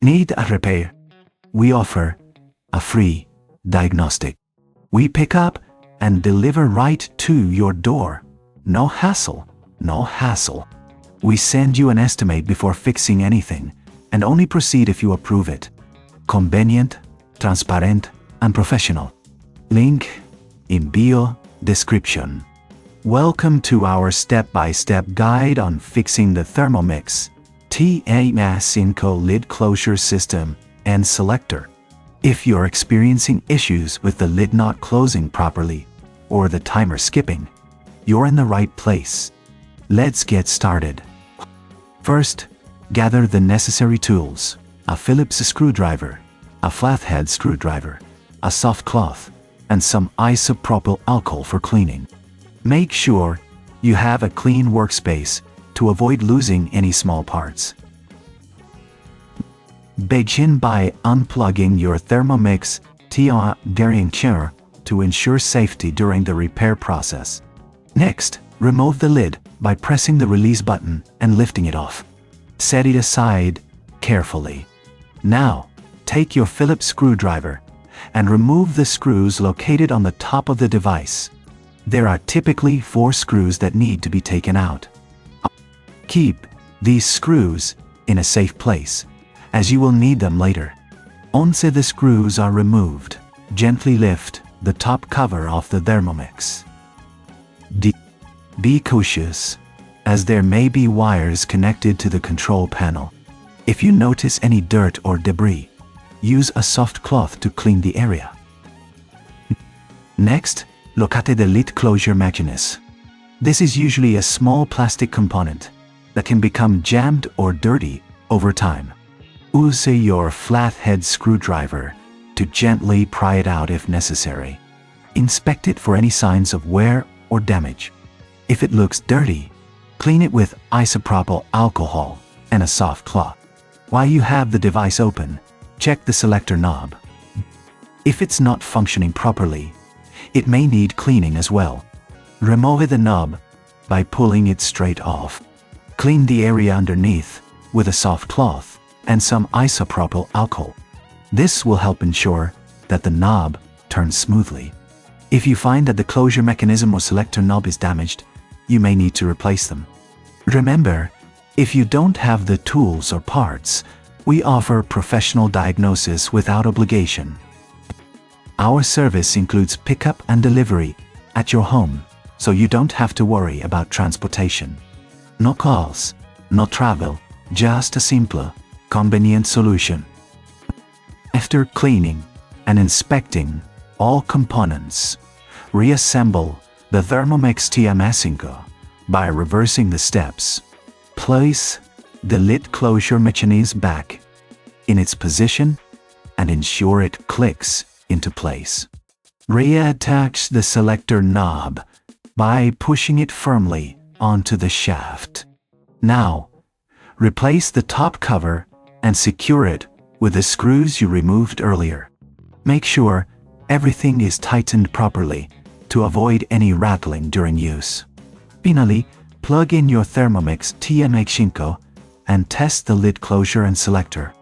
Need a repair? We offer a free diagnostic. We pick up and deliver right to your door. No hassle, no hassle. We send you an estimate before fixing anything and only proceed if you approve it. Convenient, transparent, and professional. Link in bio description. Welcome to our step-by-step guide on fixing the Thermomix TM5 lid closure system and selector. If you're experiencing issues with the lid not closing properly or the timer skipping, you're in the right place. Let's get started. First, gather the necessary tools: a Phillips screwdriver, a flathead screwdriver, a soft cloth, and some isopropyl alcohol for cleaning. Make sure you have a clean workspace to avoid losing any small parts. Begin by unplugging your Thermomix TM5 to ensure safety during the repair process. Next, remove the lid by pressing the release button and lifting it off. Set it aside carefully. Now, take your Phillips screwdriver and remove the screws located on the top of the device. There are typically 4 screws that need to be taken out. Keep these screws in a safe place, as you will need them later. Once the screws are removed, gently lift the top cover off the Thermomix. Be cautious, as there may be wires connected to the control panel. If you notice any dirt or debris, use a soft cloth to clean the area. Next, locate the lid closure mechanism. This is usually a small plastic component that can become jammed or dirty over time. Use your flathead screwdriver to gently pry it out if necessary. Inspect it for any signs of wear or damage. If it looks dirty, clean it with isopropyl alcohol and a soft cloth. While you have the device open, check the selector knob. If it's not functioning properly, it may need cleaning as well. Remove the knob by pulling it straight off. Clean the area underneath with a soft cloth and some isopropyl alcohol. This will help ensure that the knob turns smoothly. If you find that the closure mechanism or selector knob is damaged, you may need to replace them. Remember, if you don't have the tools or parts, we offer professional diagnosis without obligation. Our service includes pickup and delivery at your home, so you don't have to worry about transportation. No calls, no travel, just a simple, convenient solution. After cleaning and inspecting all components, reassemble the Thermomix TM5 by reversing the steps. Place the lid closure mechanism back in its position and ensure it clicks into place. Reattach the selector knob by pushing it firmly onto the shaft. Now, replace the top cover and secure it with the screws you removed earlier. Make sure everything is tightened properly to avoid any rattling during use. Finally, plug in your Thermomix TM5 and test the lid closure and selector.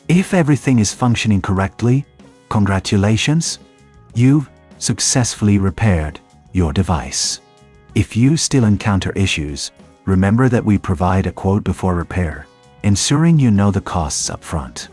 If everything is functioning correctly, congratulations! You've successfully repaired your device. If you still encounter issues, remember that we provide a quote before repair, ensuring you know the costs up front.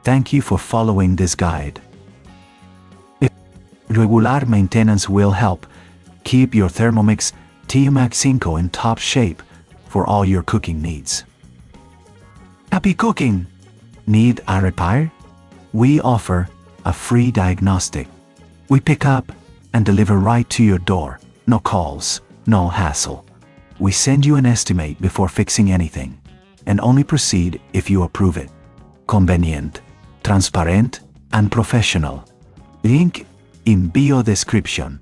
Thank you for following this guide. Regular maintenance will help keep your Thermomix TM5 in top shape for all your cooking needs. Happy cooking! Need a repair? We offer a free diagnostic. We pick up and deliver right to your door. No calls, no hassle. We send you an estimate before fixing anything and only proceed if you approve it. Convenient, transparent, and professional. Link in bio description.